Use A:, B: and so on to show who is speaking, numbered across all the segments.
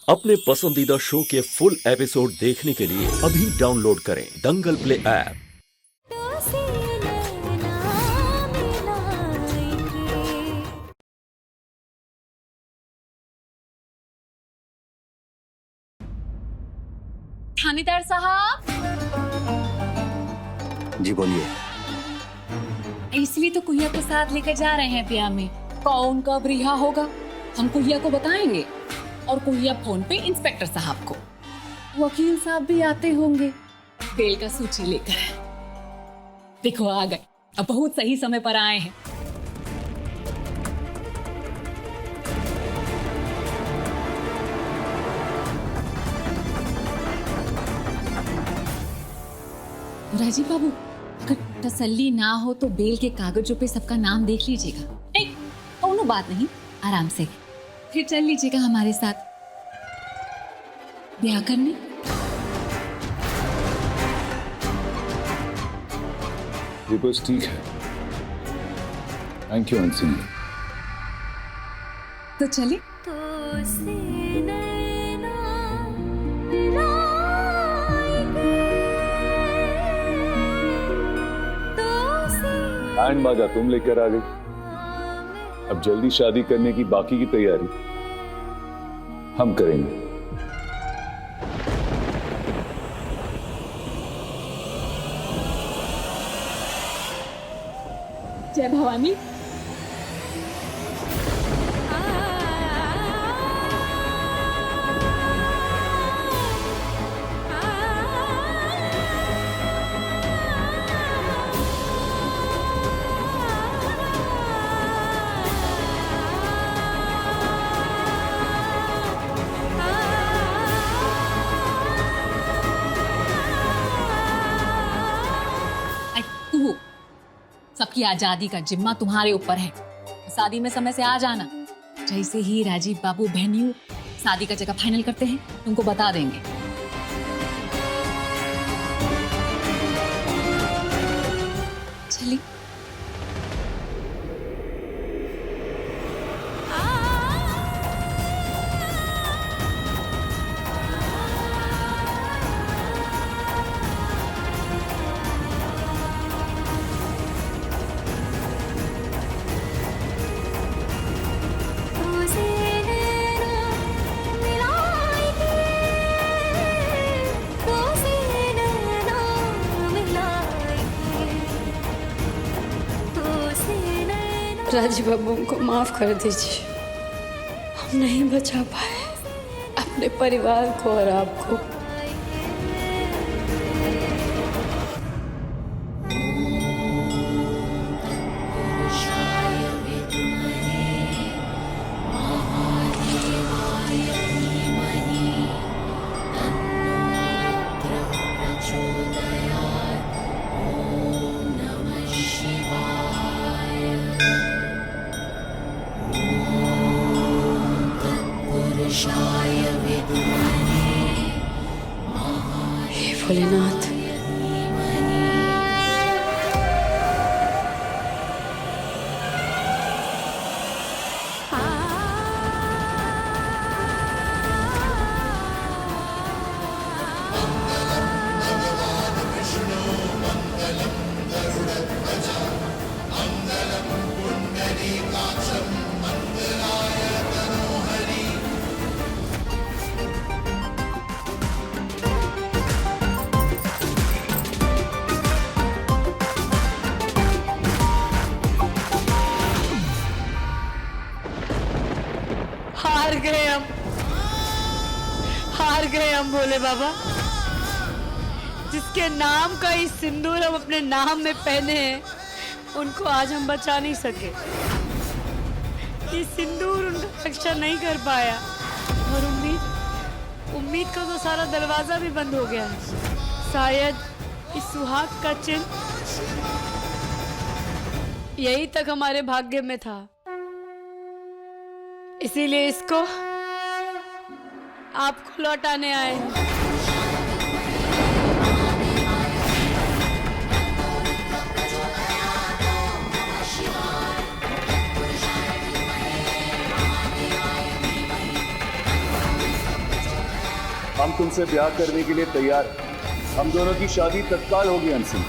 A: अपने पसंदीदा शो के फुल एपिसोड देखने के लिए अभी डाउनलोड करें दंगल प्ले ऐप।
B: थानेदार साहब,
C: जी बोलिए।
B: इसलिए तो कुहिया को साथ लेकर जा रहे हैं ब्याह में। कौन कब रिहा होगा हम कुहिया को बताएंगे, और कुहिया फोन पे इंस्पेक्टर साहब को। वकील साहब भी आते होंगे बेल का सूची लेकर। देखो आ गए, अब बहुत सही समय पर आए हैं। राजीव बाबू, अगर तसल्ली ना हो तो बेल के कागजों पे सबका नाम देख लीजिएगा। नहीं, दोनों बात नहीं, आराम से फिर चल लीजिएगा हमारे साथ ब्याह करने।
D: ये बस ठीक है। Thank you Anshi.
B: तो चले।
D: बैंड बाजा तुम लेकर आ गई। अब जल्दी शादी करने की बाकी की तैयारी हम करेंगे।
B: जय भवानी। सबकी आजादी का जिम्मा तुम्हारे ऊपर है। शादी में समय से आ जाना। जैसे ही राजीव बाबू वेन्यू शादी का जगह फाइनल करते हैं तुमको बता देंगे। चलिए।
E: राजीव बाबू को माफ कर दीजिए। हम नहीं बचा पाए अपने परिवार को और आपको। हे भोलेनाथ। हार गए हम भोले बाबा। जिसके नाम का ही सिंदूर हम अपने नाम में पहने हैं, उनको आज हम बचा नहीं सके। ये सिंदूर उनका रक्षा नहीं कर पाया, और उम्मीद का तो सारा दरवाजा भी बंद हो गया है। शायद इस सुहाग का चिन्ह यही तक हमारे भाग्य में था, इसीलिए इसको आपको लौटाने आए हैं।
D: हम तुमसे ब्याह करने के लिए तैयार हैं। हम दोनों की शादी तत्काल होगी अनसुन।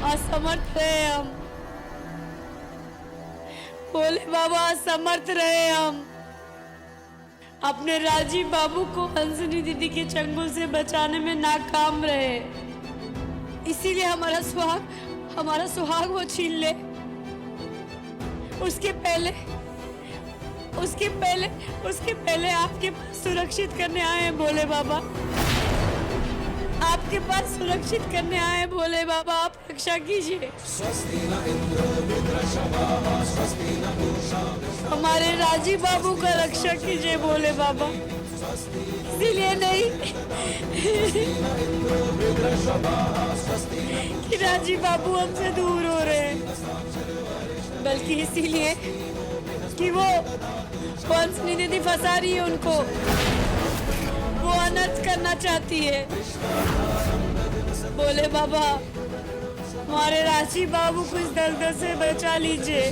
E: असमर्थ रहे हम, भोले बाबा असमर्थ रहे हम। अपने राजीव बाबू को हंसनी दीदी के चंगुल से बचाने में नाकाम रहे, इसीलिए हमारा सुहाग वो छीन ले। उसके पहले आपके पास सुरक्षित करने आए हैं भोले बाबा, आपके पास सुरक्षित करने आए हैं भोले बाबा, आप रक्षा कीजिए। हमारे राजीव बाबू का रक्षा कीजिए भोले बाबा, इसीलिए नहीं कि राजीव बाबू हमसे दूर हो रहे हैं, बल्कि इसीलिए कि वो हंसनी दीदी फंसा रही है उनको, वो अनर्थ करना चाहती है। बोले बाबा हमारे राजीव बाबू को इस दलदल से बचा लीजिए,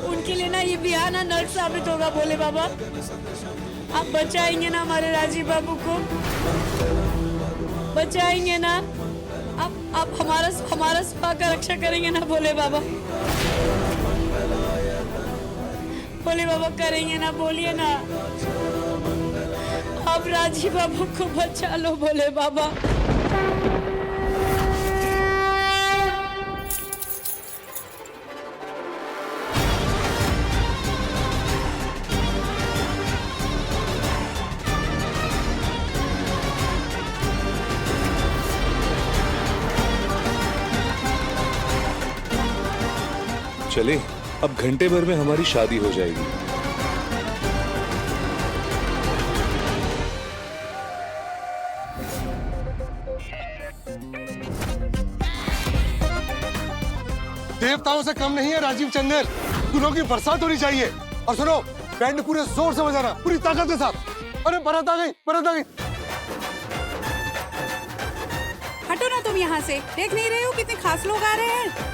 E: उनके लिए ना ये बिहाना नर्क साबित होगा। बोले बाबा आप बचाएंगे ना हमारे राजीव बाबू को, बचाएंगे ना आप हमारा सुहाग का रक्षा करेंगे ना भोले बाबा, भोले बाबा करेंगे ना, बोलिए ना आप राजीव बाबू को बचा लो भोले बाबा।
C: चले, अब घंटे भर में हमारी शादी हो जाएगी।
F: देवताओं से कम नहीं है राजीव चंदेल, फूलों की बरसात होनी चाहिए। और सुनो, बैंड पूरे जोर से बजाना, पूरी ताकत के साथ। अरे बारात आ गई, बारात आ गई।
G: हटो ना तुम यहाँ से, देख नहीं रहे हो कितने खास लोग आ रहे हैं।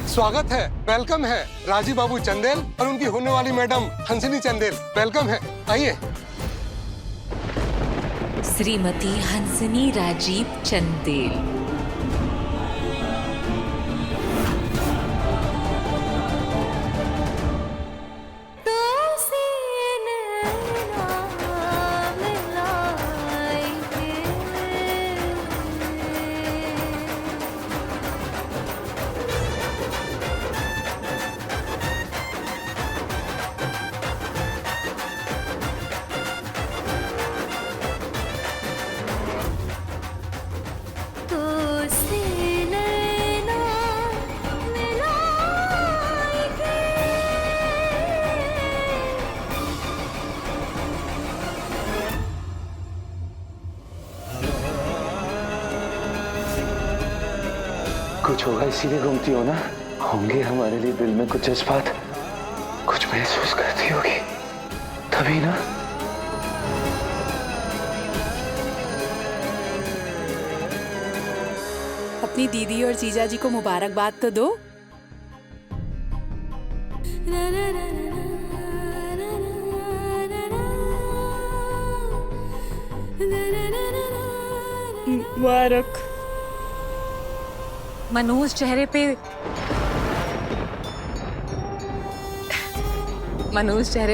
F: स्वागत है, वेलकम है राजीव बाबू चंदेल और उनकी होने वाली मैडम हंसनी चंदेल। वेलकम है, आइए।
H: श्रीमती हंसनी राजीव चंदेल।
I: तो
D: कुछ होगा इसीलिए घूमती हो ना? होंगे हमारे लिए दिल में कुछ जज्बात, कुछ महसूस करती होगी तभी ना।
G: अपनी दीदी और जीजा जी को मुबारकबाद तो दो।
E: मुबारक।
B: मनोज चेहरे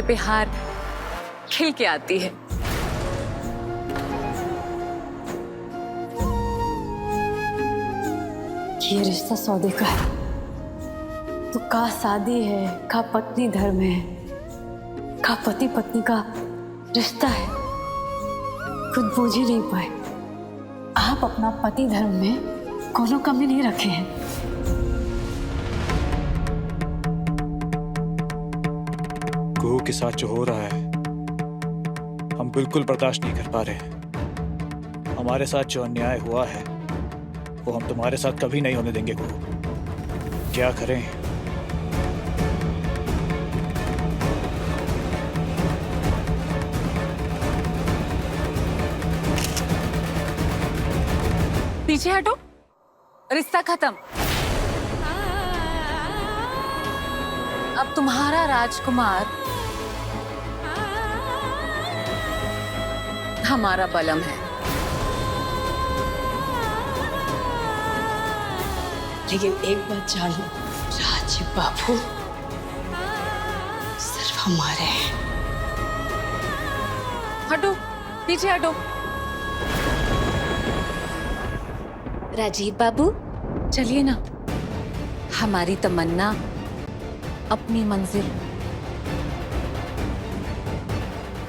B: पे हार खिल के आती है।
E: ये रिश्ता सौदे का है तो का शादी है, का पत्नी धर्म है, का पति पत्नी का रिश्ता है। खुद बूझ ही नहीं पाए। आप अपना पति धर्म में कोनो कमी नहीं रखे हैं।
I: कुहू के साथ जो हो रहा है हम बिल्कुल बर्दाश्त नहीं कर पा रहे। हमारे साथ जो अन्याय हुआ है वो हम तुम्हारे साथ कभी नहीं होने देंगे कुहू। क्या करें?
B: पीछे हटो, रिश्ता खत्म। अब तुम्हारा राजकुमार हमारा बलम है।
E: लेकिन एक बात जान लो, राजीव बाबू सिर्फ हमारे हैं।
B: हटो, पीछे हटो।
H: राजीव बाबू,
B: चलिए ना, हमारी तमन्ना अपनी मंजिल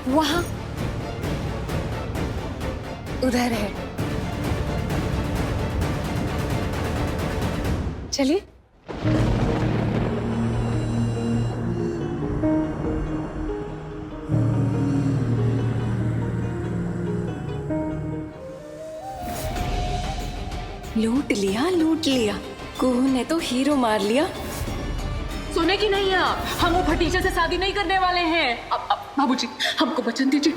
B: वहां उधर है। चलिए।
E: लूट लिया। कुहू ने तो हीरो मार लिया।
B: सुने कि नहीं आप, हम वो भतीजे से शादी नहीं करने वाले हैं। अब बाबूजी, हमको वचन दीजिए।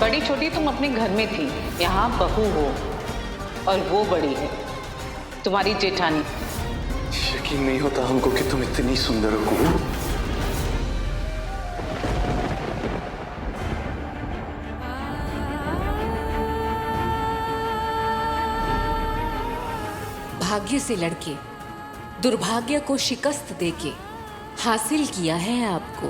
J: बड़ी छोटी तुम अपने घर में थी, यहाँ बहू हो और वो बड़ी है, तुम्हारी जेठानी।
D: यकीन नहीं होता हमको कि तुम इतनी सुंदर हो कुहू।
H: भाग्य से लड़के दुर्भाग्य को शिकस्त देके हासिल किया है आपको।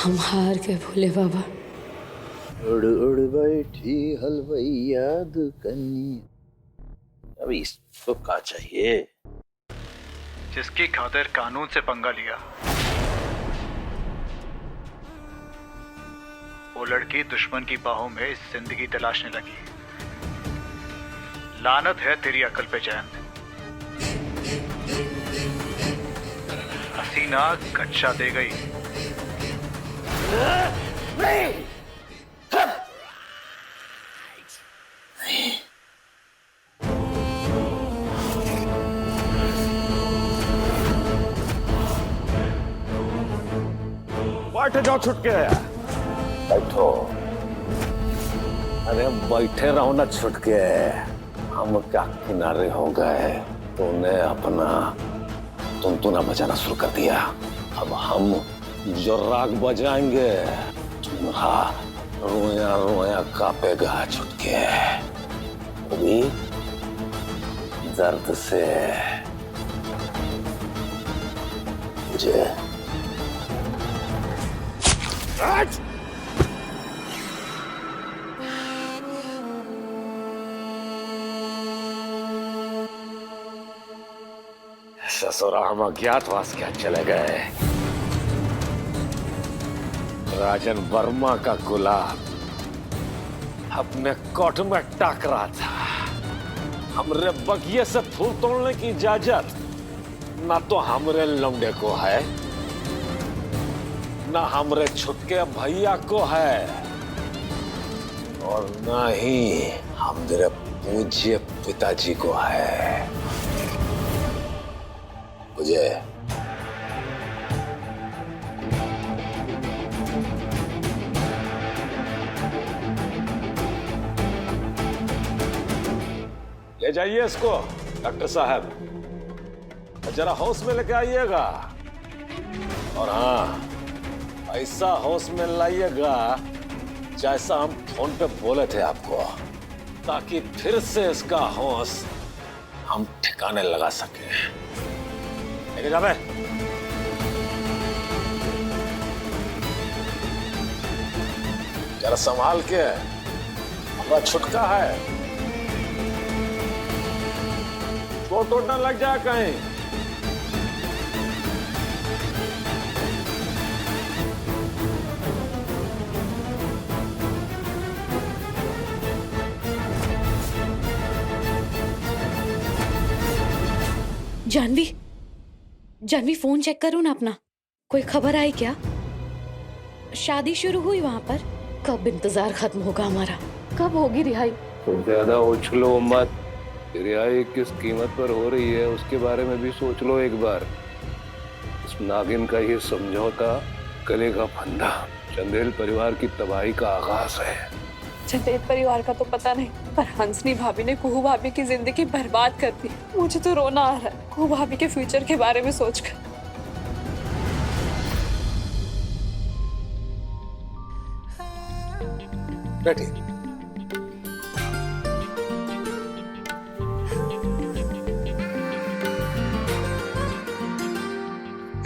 E: हम हार गए भोले बाबा।
K: उड़ उड़ बैठी हलवैया दुकनी। अभी इसको क्या चाहिए?
I: जिसकी खातिर कानून से पंगा लिया, वो लड़की दुश्मन की बाहों में जिंदगी तलाशने लगी। लानत है तेरी अकल पे चैन। हसीना कच्चा दे गई।
K: बैठ जाओ छुटके। बैठो। अरे बैठे रहो ना छुटके। हम क्या किनारे हो गए? तूने अपना तुनतुना बजाना शुरू कर दिया। अब हम जो राग बजाएंगे तुम्हारा रोया रोया कांपेगा छुटके। अभी दर्द से मुझे ससुरा हम अज्ञातवास क्या चले गए। राजन वर्मा का गुलाब अपने कोट में टाक रहा था। हमरे बगिए से फूल तोड़ने की इजाजत ना तो हमरे लौंडे को है ना हमरे छुटके भैया को है और ना ही हमारे पूज्य पिताजी को है। मुझे ले जाइए इसको डॉक्टर साहब, जरा होश में लेके आइएगा। और हाँ, ऐसा होश में लाइएगा जैसा हम फोन पे बोले थे आपको, ताकि फिर से इसका होश हम ठिकाने लगा सके। लेके जा बे। जरा संभाल के, हमारा छुटका है, चोट वोट न लग जाए कहीं।
H: जानवी, जानवी फोन चेक करो ना अपना, कोई खबर आई क्या? शादी शुरू हुई वहां पर? कब इंतजार खत्म होगा हमारा? कब होगी रिहाई?
K: तुम ज्यादा उछलो मत। रिहाई किस कीमत पर हो रही है उसके बारे में भी सोच लो एक बार। इस नागिन का ये समझौता गले का फंदा चंदेल परिवार की तबाही का आगाज है।
G: चंदेल परिवार का तो पता नहीं, पर हंसनी भाभी ने कुहू भाभी की जिंदगी बर्बाद कर दी। मुझे तो रोना आ रहा है कुहू भाभी के फ्यूचर के बारे में सोचकर।
K: बैठिए।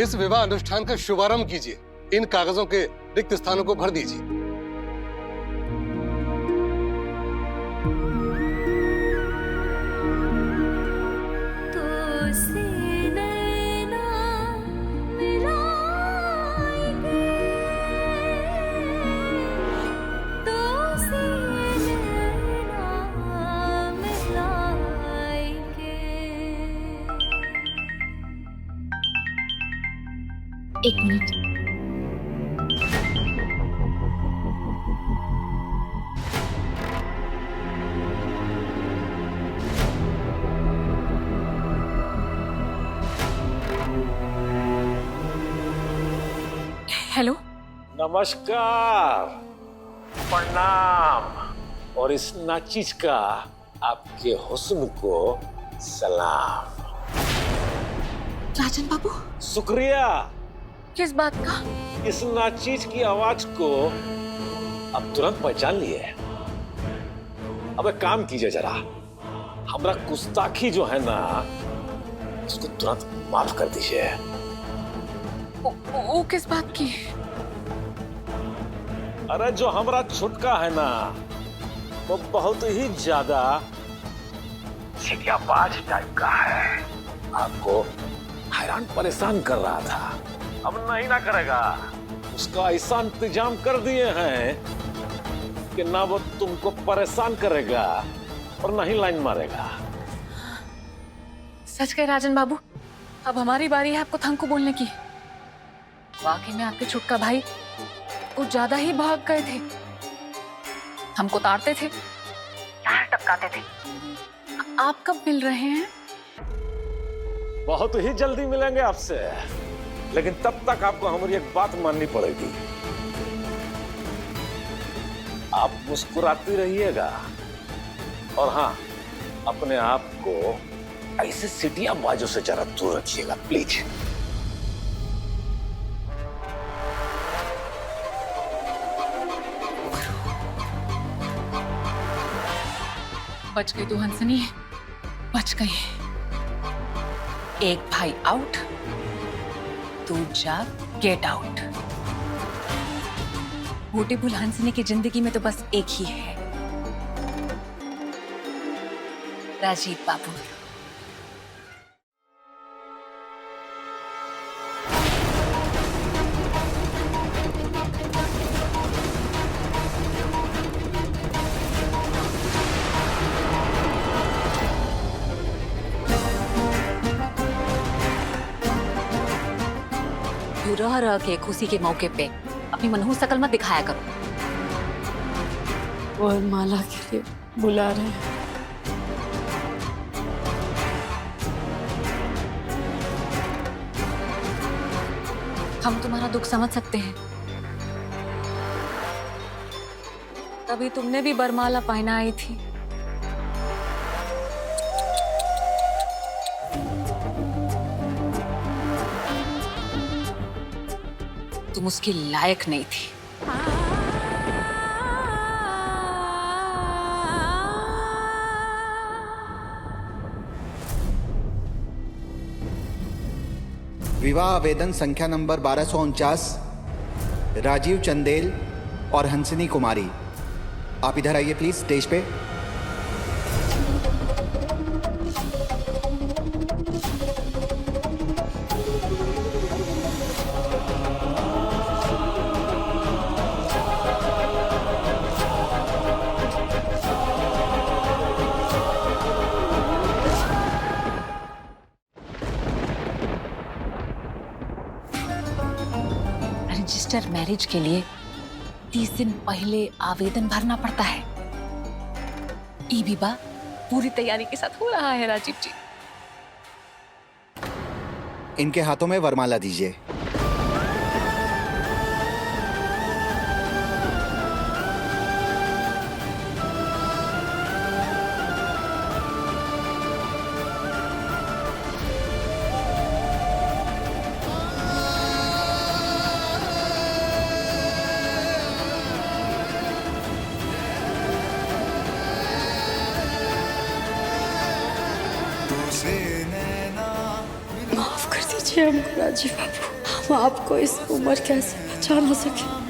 F: इस विवाह अनुष्ठान का शुभारंभ कीजिए। इन कागजों के रिक्त स्थानों को भर दीजिए।
B: एक मिनट। हेलो,
K: नमस्कार, प्रणाम। और इस नाचीज का आपके हुस्न को सलाम।
B: राजन बाबू,
K: शुक्रिया।
B: किस बात का?
K: इस नाचीज की आवाज को अब तुरंत पहचान लिए। अब एक काम कीजिए जरा, हमारा गुस्ताखी जो है ना उसको तुरंत माफ कर दीजिए।
B: वो किस बात की?
K: अरे जो हमारा छुटका है ना वो बहुत ही ज्यादा सिटियाबाज टाइप का है। आपको हैरान परेशान कर रहा था, अब नहीं ना करेगा। उसका ऐसा इंतजाम कर दिए हैं कि ना वो तुमको परेशान करेगा और ना ही लाइन मारेगा।
B: सच कहे राजन बाबू, अब हमारी बारी है आपको थंग को बोलने की। वाकई में आपके छुटका भाई कुछ ज्यादा ही भाग गए थे। हमको ताड़ते थे, लार टपकाते थे। आप कब मिल रहे हैं?
K: बहुत ही जल्दी मिलेंगे आपसे, लेकिन तब तक आपको हमारी एक बात माननी पड़ेगी। आप मुस्कुराती रहिएगा और हाँ, अपने आप को ऐसे सिटियाबाजों से जरा दूर रखिएगा प्लीज।
B: बच गई तू हंसनी, बच गई। एक भाई आउट, दूजा गेट आउट। ब्यूटीफुल हंसनी की जिंदगी में तो बस एक ही है, राजीव बाबू।
H: रह रह के खुशी के मौके पे
B: अपनी मनहूस शकल मत दिखाया करो।
E: वो माला के लिए बुला रहे हैं।
B: हम तुम्हारा दुख समझ सकते हैं, तभी तुमने भी बरमाला पहना आई थी। तुम उसकी लायक नहीं थी।
L: विवाह आवेदन संख्या नंबर 1249, राजीव चंदेल और हंसिनी कुमारी। आप इधर आइए प्लीज स्टेज पे।
B: रजिस्टर मैरिज के लिए 30 दिन पहले आवेदन भरना पड़ता है। ई विवाह पूरी तैयारी के साथ हो रहा है राजीव जी।
L: इनके हाथों में वरमाला दीजिए।
E: माफ कर दीजिए हमको राजीव बाबू, हम आपको इस उम्र कैसे बचा ना सके।